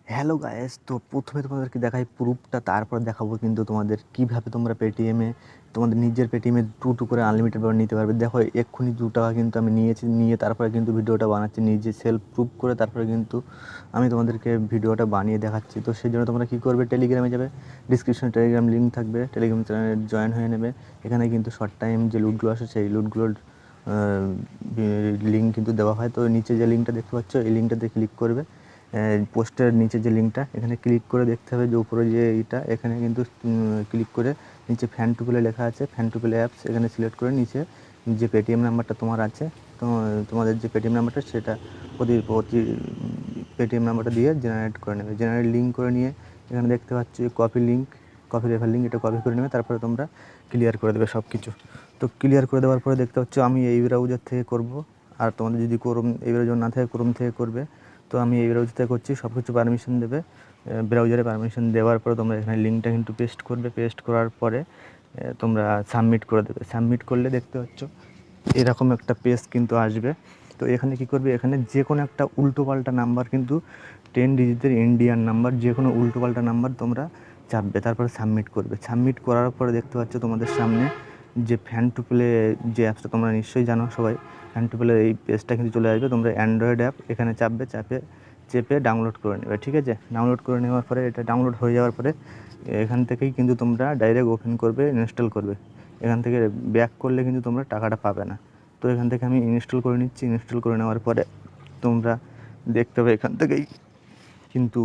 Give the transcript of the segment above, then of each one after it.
Hello guys, তো প্রথমে তোমাদেরকে দেখাই প্রুফটা, তারপর দেখাবো কিন্তু তোমাদের কিভাবে তোমরা পেটিএমে তোমাদের নিজের পেটিএমে টু করে আনলিমিটেড ব্যবহার নিতে পারবে। দেখো এক্ষুনি 2 টাকা কিন্তু আমি নিয়েছি, নিয়ে তারপরে কিন্তু ভিডিওটা বানাচ্ছি নিজে সেলফ প্রুফ করে, তারপরে কিন্তু আমি তোমাদেরকে ভিডিওটা বানিয়ে দেখাচ্ছি। তো সেই জন্য তোমরা কী করবে, টেলিগ্রামে যাবে, ডিসক্রিপশনে টেলিগ্রাম লিঙ্ক থাকবে, টেলিগ্রাম চ্যানেলে জয়েন হয়ে নেবে। এখানে কিন্তু শর্ট টাইম যে লুটগুলো আসে সেই লুটগুলোর লিঙ্ক কিন্তু দেওয়া হয়। তো নিচে যে লিঙ্কটা দেখতে পাচ্ছ এই লিঙ্কটাতে ক্লিক করবে, পোস্টের নিচে যে লিঙ্কটা এখানে ক্লিক করে দেখতে হবে যে উপরে যে এইটা, এখানে কিন্তু ক্লিক করে নিচে Fan2Play লেখা আছে, Fan2Play অ্যাপস এখানে সিলেক্ট করে নিচে যে পেটিএম নাম্বারটা তোমার আছে, তো তোমাদের যে পেটিএম নাম্বারটা সেটা প্রতি পেটিএম নাম্বারটা দিয়ে জেনারেট করে নেবে। জেনারেট লিঙ্ক করে নিয়ে এখানে দেখতে পাচ্ছ কপি রেফার লিঙ্ক, এটা কপি করে নেবে, তারপরে তোমরা ক্লিয়ার করে দেবে সব কিছু। তো ক্লিয়ার করে দেওয়ার পরে দেখতে পাচ্ছ আমি এই ব্রাউজার থেকে করব, আর তোমাদের যদি ক্রোম এই ব্রাউজার না থাকে ক্রোম থেকে করবে। তো আমি এই ব্রাউজার থেকে করছি, সব কিছু পারমিশন দেবে, ব্রাউজারে পারমিশন দেওয়ার পরে তোমরা এখানে লিঙ্কটা কিন্তু পেস্ট করবে। পেস্ট করার পরে তোমরা সাবমিট করে দেবে। সাবমিট করলে দেখতে পাচ্ছ এরকম একটা পেজ কিন্তু আসবে। তো এখানে কি করবে, এখানে যে কোনো একটা উল্টোপাল্টা নাম্বার কিন্তু 10 ডিজিটের ইন্ডিয়ান নাম্বার, যে কোনো উল্টোপাল্টা নাম্বার তোমরা চাপবে, তারপরে সাবমিট করবে। সাবমিট করার পরে দেখতে পাচ্ছ তোমাদের সামনে যে Fan2Play যে অ্যাপসটা তোমরা নিশ্চয়ই জানো সবাই, Fan2Play এই পেজটা কিন্তু চলে আসবে। তোমরা অ্যান্ড্রয়েড অ্যাপ এখানে চেপে ডাউনলোড করে নেবে, ঠিক আছে। ডাউনলোড করে নেওয়ার পরে এটা ডাউনলোড হয়ে যাওয়ার পরে এখান থেকেই কিন্তু তোমরা ডাইরেক্ট ওপেন করবে, ইনস্টল করবে। এখান থেকে ব্যাক করলে কিন্তু তোমরা টাকাটা পাবে না। তো এখান থেকে আমি ইনস্টল করে নিচ্ছি। ইনস্টল করে নেওয়ার পরে তোমরা দেখতে হবে এখান থেকেই কিন্তু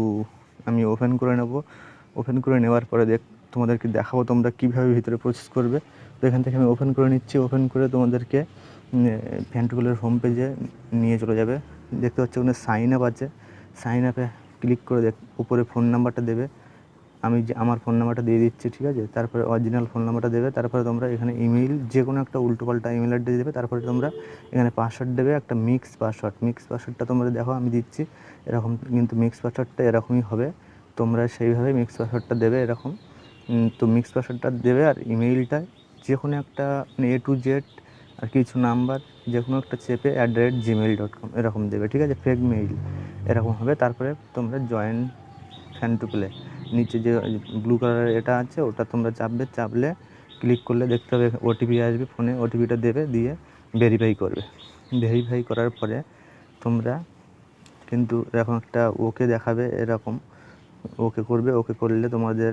আমি ওপেন করে নেব। ওপেন করে নেওয়ার পরে তোমাদেরকে দেখাবো তোমরা কীভাবে ভিতরে প্রসেস করবে। তো এখান থেকে আমি ওপেন করে নিচ্ছি। ওপেন করে তোমাদেরকে Fan2Play হোম পেজে নিয়ে চলে যাবে। দেখতে পাচ্ছ ওখানে সাইন আপ আছে, সাইন আপে ক্লিক করে উপরে ফোন নাম্বারটা দেবে। আমি যে আমার ফোন নাম্বারটা দিয়ে দিচ্ছি, ঠিক আছে। তারপরে অরিজিনাল ফোন নাম্বারটা দেবে। তারপরে তোমরা এখানে ইমেইল, যে কোনো একটা উল্টোপাল্টা ইমেল অ্যাড্রেস দেবে। তারপরে তোমরা এখানে পাসওয়ার্ড দেবে, একটা মিক্স পাসওয়ার্ডটা তোমরা দেখো আমি দিচ্ছি এরকম, কিন্তু মিক্স পাসওয়ার্ডটা এরকমই হবে, তোমরা সেইভাবে মিক্স পাসওয়ার্ডটা দেবে এরকম। তো মিক্স পাসওয়ার্ডটা দেবে, আর ইমেইলটা যে কোনো একটা A to Z আর কিছু নাম্বার যে কোনো একটা চেপে @gmail.com এরকম দেবে, ঠিক আছে। ফেক মেইল এরকম হবে। তারপরে তোমরা জয়েন Fan2Play নিচে যে ব্লু কালারের এটা আছে ওটা তোমরা চাপলে ক্লিক করলে দেখতে হবে ওটিপি আসবে ফোনে, ওটিপিটা দেবে, দিয়ে ভেরিফাই করবে। ভেরিফাই করার পরে তোমরা কিন্তু এরকম একটা ওকে দেখাবে এরকম, ওকে করবে। ওকে করলে তোমাদের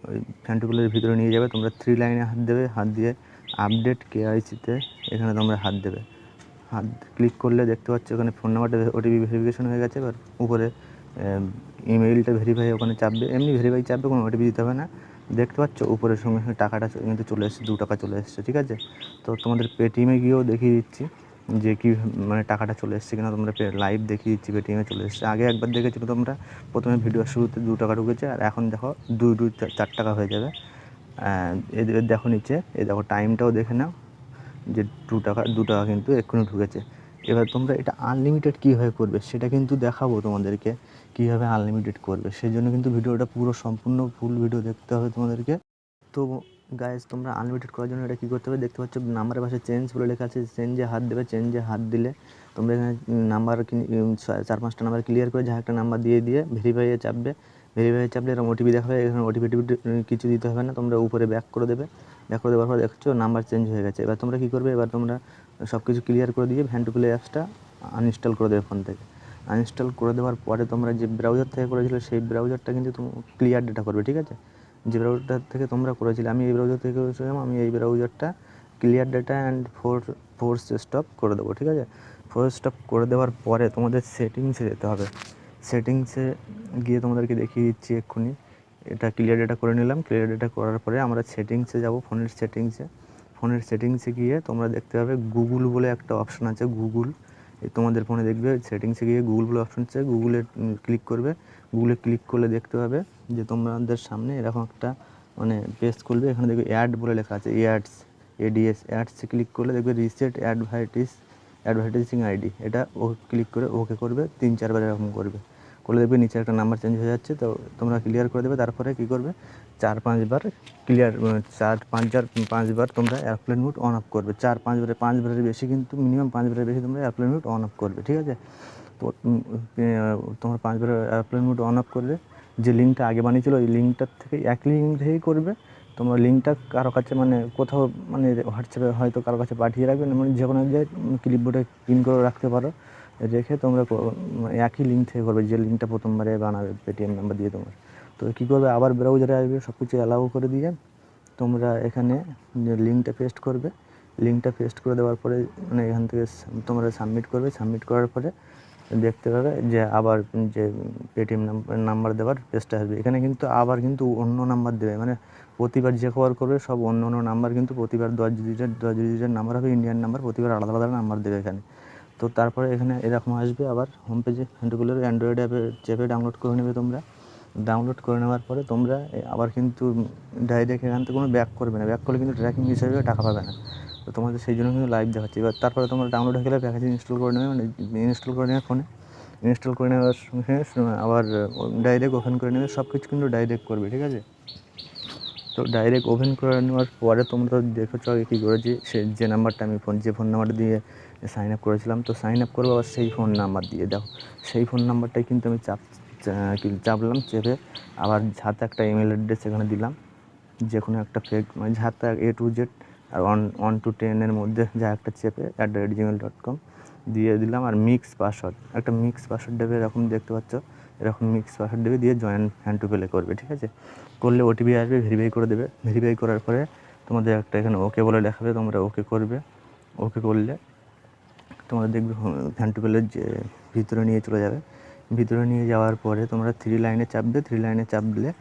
ওই Fan2Play ভিতরে নিয়ে যাবে। তোমরা 3 লাইনে হাত দেবে, হাত দিয়ে আপডেট KYC-তে এখানে তোমরা হাত দেবে। হাত ক্লিক করলে দেখতে পাচ্ছ ওখানে ফোন নাম্বারটা ওটিপি ভেরিফিকেশন হয়ে গেছে। এবার উপরে ইমেইলটা ভেরিফাই ওখানে চাপবে, এমনি ভেরিফাই চাপবে, কোনো ওটিপি দিতে হবে না। দেখতে পাচ্ছ উপরের সঙ্গে সঙ্গে টাকাটা কিন্তু চলে এসেছে, 2 টাকা চলে এসেছে, ঠিক আছে। তো তোমাদের পেটিএমে গিয়েও দেখিয়ে দিচ্ছি যে কী মানে টাকাটা চলে এসেছে কিনা, তোমরা লাইভ দেখিয়ে দিচ্ছি পেটিএমে চলে এসেছে। আগে একবার দেখেছিলো তোমরা, প্রথমে ভিডিওর শুরুতে 2 টাকা ঢুকেছে, আর এখন দেখো 4 টাকা হয়ে যাবে। এদের দেখো নিচে, এই দেখো টাইমটাও দেখে নাও যে 2 টাকা কিন্তু এক্ষুনি ঢুকেছে। এবার তোমরা এটা আনলিমিটেড কীভাবে করবে সেটা কিন্তু দেখাবো তোমাদেরকে, কীভাবে আনলিমিটেড করবে। সেই জন্য কিন্তু ভিডিওটা পুরো সম্পূর্ণ ফুল ভিডিও দেখতে হবে তোমাদেরকে। তো গাইজ, তোমরা আনলিমিটেড করার জন্য এটা কী করতে হবে, দেখতে পাচ্ছ নাম্বারের পাশে চেঞ্জ বলে লেখা আছে, চেঞ্জে হাত দেবে। চেঞ্জে হাত দিলে তোমরা এখানে নাম্বার 4-5টা নাম্বার ক্লিয়ার করে যা একটা নাম্বার দিয়ে ভেরিফাইয়ে চাপবে। ভেরিফাইয়ে চাপলে এরকম ওটিপি দেখাবে। এখানে ওটিপি কিছু দিতে হবে না, তোমরা উপরে ব্যাক করে দেবে। ব্যাক করে দেওয়ার পর দেখছো নাম্বার চেঞ্জ হয়ে গেছে। এবার তোমরা কী করবে, এবার তোমরা সব কিছু ক্লিয়ার করে দিয়ে Fan2Play অ্যাপসটা আনইনস্টল করে দেবে ফোন থেকে। আনইনস্টল করে দেওয়ার পরে তোমরা যে ব্রাউজার থেকে করেছিলে সেই ব্রাউজারটা কিন্তু ক্লিয়ার ডেটা করবে, ঠিক আছে। যে ব্রাউজার থেকে তোমরা করেছিলে, আমি এই ব্রাউজার থেকে করেছিলাম, আমি এই ব্রাউজারটা clear data and force stop করে দেবো, ঠিক আছে। ফোর্স স্টপ করে দেওয়ার পরে তোমাদের সেটিংসে যেতে হবে। সেটিংসে গিয়ে তোমাদেরকে দেখিয়ে দিচ্ছি এক্ষুনি। এটা ক্লিয়ার ডেটা করে নিলাম। ক্লিয়ার ডেটা করার পরে আমরা সেটিংসে যাব, ফোনের সেটিংসে গিয়ে তোমরা দেখতে পাবে গুগল বলে একটা অপশান আছে। গুগল তোমাদের ফোনে দেখবে, সেটিংসে গিয়ে গুগল বলে অপশান আছে, গুগলে ক্লিক করবে। গুগলে ক্লিক করলে দেখতে পাবে যে তোমাদের সামনে এরকম একটা মানে পেজ খুলবে। এখানে দেখবে অ্যাড বলে লেখা আছে, অ্যাডসে ক্লিক করলে দেখবে রিসেট অ্যাডভার্টাইজিং আইডি, এটা ক্লিক করে ওকে করবে। 3-4 বার এরকম করবে, করলে দেখবে নিচে একটা নাম্বার চেঞ্জ হয়ে যাচ্ছে। তো তোমরা ক্লিয়ার করে দেবে। তারপরে কী করবে, 4-5 বার ক্লিয়ার, 4-5 বার তোমরা এয়ারপ্লেন মোড অন অফ করবে। 4-5 বারের বেশি, কিন্তু মিনিমাম 5 বারের বেশি তোমরা এয়ারপ্লেন মোড অন অফ করবে, ঠিক আছে। তোমার 5বার এয়ারপ্লেন মোড অন অফ করলে যে লিঙ্কটা আগে বানিয়েছিল ওই লিঙ্কটার থেকে একই লিঙ্ক থেকেই করবে। তোমরা লিঙ্কটা কারো কাছে মানে কোথাও মানে হোয়াটসঅ্যাপে হয়তো কারো কাছে পাঠিয়ে রাখবে, মানে যে কোনো এক জায়গায় ক্লিপবোর্ডে পিন করে রাখতে পারো, রেখে তোমরা একই লিঙ্ক থেকে করবে যে লিঙ্কটা প্রথমবারে বানাবে পেটিএম নাম্বার দিয়ে তোমার। তো কী করবে, আবার ব্রাউজারে আসবে, সব কিছু অ্যালাউ করে দিয়ে তোমরা এখানে লিঙ্কটা পেস্ট করবে। লিঙ্কটা পেস্ট করে দেওয়ার পরে মানে এখান থেকে তোমরা সাবমিট করবে। সাবমিট করার পরে দেখতে পাবে যে আবার যে পেটিএম নাম্বার দেওয়ার পেজটা আসবে। এখানে কিন্তু আবার কিন্তু অন্য নাম্বার দেবে, মানে প্রতিবার যে কভার করবে সব অন্য অন্য নাম্বার, কিন্তু প্রতিবার 10 ডিজিটের নাম্বার হবে, ইন্ডিয়ান নাম্বার, প্রতিবার আলাদা আলাদা নাম্বার দেবে এখানে। তো তারপরে এখানে এরকম আসবে আবার হোম পেজে। Fan2Play অ্যান্ড্রয়েড অ্যাপে ডাউনলোড করে নেবে তোমরা। ডাউনলোড করে নেওয়ার পরে তোমরা আবার কিন্তু ডাইরেক্ট এখান থেকে কোনো ব্যাক করবে না, ব্যাক করলে কিন্তু ট্র্যাকিং হিসেবে টাকা পাবে না। তো তোমাদের সেই জন্য কিন্তু লাইভ দেখাচ্ছি। এবার তারপরে তোমরা ডাউনলোড হয়ে গেলে প্যাকেজ ইনস্টল করে নেবে, মানে ইনস্টল করে নেবে ফোনে। ইনস্টল করে নেওয়ার সঙ্গে আবার ডাইরেক্ট ওপেন করে নেবে, সব কিছু কিন্তু ডাইরেক্ট করবে, ঠিক আছে? তো ডাইরেক্ট ওপেন করে নেওয়ার পরে তোমরা দেখেছো আগে কী করেছি, সে যে নাম্বারটা আমি যে ফোন নাম্বারটা দিয়ে সাইন আপ করেছিলাম, তো সাইন আপ করবো আবার সেই ফোন নাম্বার দিয়ে। দেখো সেই ফোন নাম্বারটাই কিন্তু আমি চাপলাম, চেপে আবার হাতে একটা ইমেল অ্যাড্রেস এখানে দিলাম, যে কোনো একটা ফেক, মানে হাতে A to Z R 1 to 10 মধ্যে যা একটা চেপে @gmail.com দিয়ে দিলাম। আর একটা মিক্স পাসওয়ার্ড দেবে, এরকম দেখতে পাচ্ছ, এরকম মিক্স পাসওয়ার্ড দেবে, দিয়ে জয়েন Fan2Play করবে, ঠিক আছে? করলে ওটিপি আসবে, ভেরিফাই করে দেবে। ভেরিফাই করার পরে তোমাদের একটা এখানে ওকে বলে দেখাবে, তোমরা ওকে করবে। ওকে করলে তোমরা দেখবে Fan2Play যে ভিতরে নিয়ে চলে যাবে। ভিতরে নিয়ে যাওয়ার পরে তোমরা 3 লাইনে চাপবে। 3 লাইনে চাপ দিলে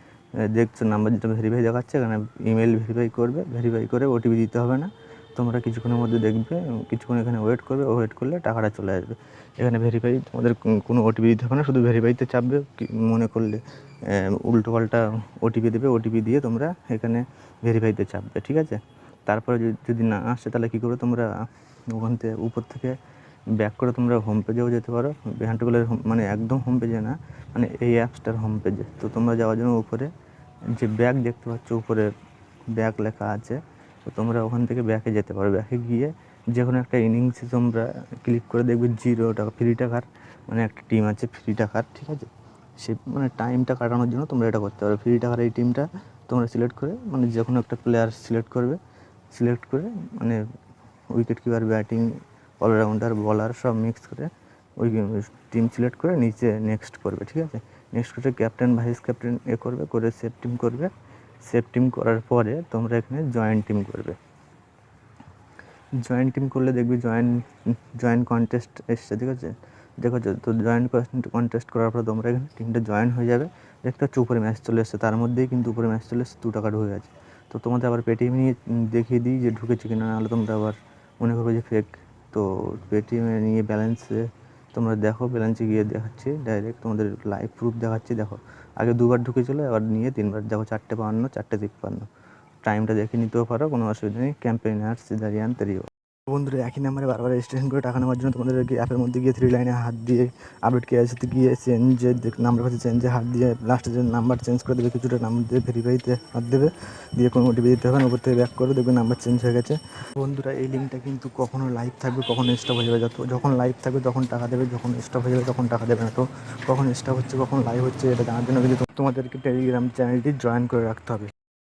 দেখছো নাম্বার যেটা ভেরিফাই দেখাচ্ছে, এখানে ইমেল ভেরিফাই করবে। ভেরিফাই করে ওটিপি দিতে হবে না, তোমরা কিছুক্ষণের মধ্যে দেখবে, কিছুক্ষণ এখানে ওয়েট করবে। ওয়েট করলে টাকাটা চলে আসবে। এখানে ভেরিফাই তোমাদের কোনো ওটিপি দিতে হবে না, শুধু ভেরিফাইতে চাপবে। মনে করলে উল্টোপাল্টা ওটিপি দেবে, ওটিপি দিয়ে তোমরা এখানে ভেরিফাইতে চাপবে, ঠিক আছে? তারপরে যদি না আসে তাহলে কী করবে, তোমরা ওখান থেকে উপর থেকে ব্যাক করে তোমরা হোম পেজেও যেতে পারো। Fan2Play মানে একদম হোম পেজে না, মানে এই অ্যাপসটার হোম পেজে। তো তোমরা যাওয়ার জন্য উপরে যে ব্যাক দেখতে পাচ্ছ, উপরে ব্যাক লেখা আছে, তো তোমরা ওখান থেকে ব্যাকে যেতে পারো। ব্যাকে গিয়ে যে কোনো একটা ইনিংসে তোমরা ক্লিক করে দেখবে 0 টাকা ফ্রি টাকার, মানে একটা টিম আছে ফ্রি টাকার, ঠিক আছে? সে মানে টাইমটা কাটানোর জন্য তোমরা এটা করতে পারো। ফ্রি টাকার এই টিমটা তোমরা সিলেক্ট করে, মানে যে কোনো একটা প্লেয়ার সিলেক্ট করবে। সিলেক্ট করে মানে উইকেট কিপার, ব্যাটিং, অলরাউন্ডার, বলার সব মিক্স করে ওই টিম সিলেক্ট করে নিচে নেক্সট করবে, ঠিক আছে? নেক্সট করে ক্যাপ্টেন, ভাইস ক্যাপ্টেন করে সেভ টিম করবে। সেভ টিম করার পরে তোমরা এখানে জয়েন টিম করবে। জয়েন টিম করলে দেখবি জয়েন কন্টেস্ট এসছে, ঠিক আছে? দেখো তো জয়েন কন্টেস্ট করার পরে তোমরা এখানে টিমটা জয়েন হয়ে যাবে। দেখতে পাচ্ছ উপরে ম্যাচ চলে এসছে, তার মধ্যেই কিন্তু উপরে ম্যাচ চলে এসছে, 2 টাকা ঢুকে গেছে। তো তোমাদের আবার পেটিএম নিয়ে দেখিয়ে দিই যে ঢুকেছে কিনা, নাহলে তোমরা আবার মনে করবে যে ফেক। তো পেটিএমে নিয়ে ব্যালেন্সে তোমরা দেখো, ব্যালেন্সে গিয়ে দেখাচ্ছি ডাইরেক্ট, তোমাদের লাইভ প্রুফ দেখাচ্ছি। দেখো আগে 2বার ঢুকেছিল, এবার নিয়ে 3বার। দেখো 4:52, 4:53। টাইমটা দেখে নিতেও পারো, কোনো অসুবিধা নেই। ক্যাম্পেইনার্স দাঁড়িয়ান তেরিও বন্ধুরা, একই নাম্বারে বারবার রেজিস্ট্রেশন করে টাকা নেওয়ার জন্য তোমাদেরকে অ্যাপের মধ্যে গিয়ে 3 লাইনে হাত দিয়ে আপডেট কেওয়াইসিতে গিয়ে চেঞ্জের নাম্বার কাছে চেঞ্জে হাত দিয়ে লাস্টে যে নাম্বার চেঞ্জ করে দেবে, কিছুটা নাম্বার দিয়ে ভেরিফাইতে হাত দেবে, দিয়ে কোনো ওটিপি দিতে হবে না। উপর থেকে ব্যাক করে দেখবে নাম্বার চেঞ্জ হয়ে গেছে। বন্ধুরা, এই লিঙ্কটা কিন্তু কখনো লাইভ থাকবে, কখনো স্টপ হয়ে যাবে। যখন লাইভ থাকবে তখন টাকা দেবে, যখন স্টপ হয়ে যাবে তখন টাকা দেবে না। তো কখন স্টপ হচ্ছে কখন লাইভ হচ্ছে এটা জানার জন্য কিন্তু তোমাদেরকে টেলিগ্রাম চ্যানেলটি জয়েন করে রাখতে হবে।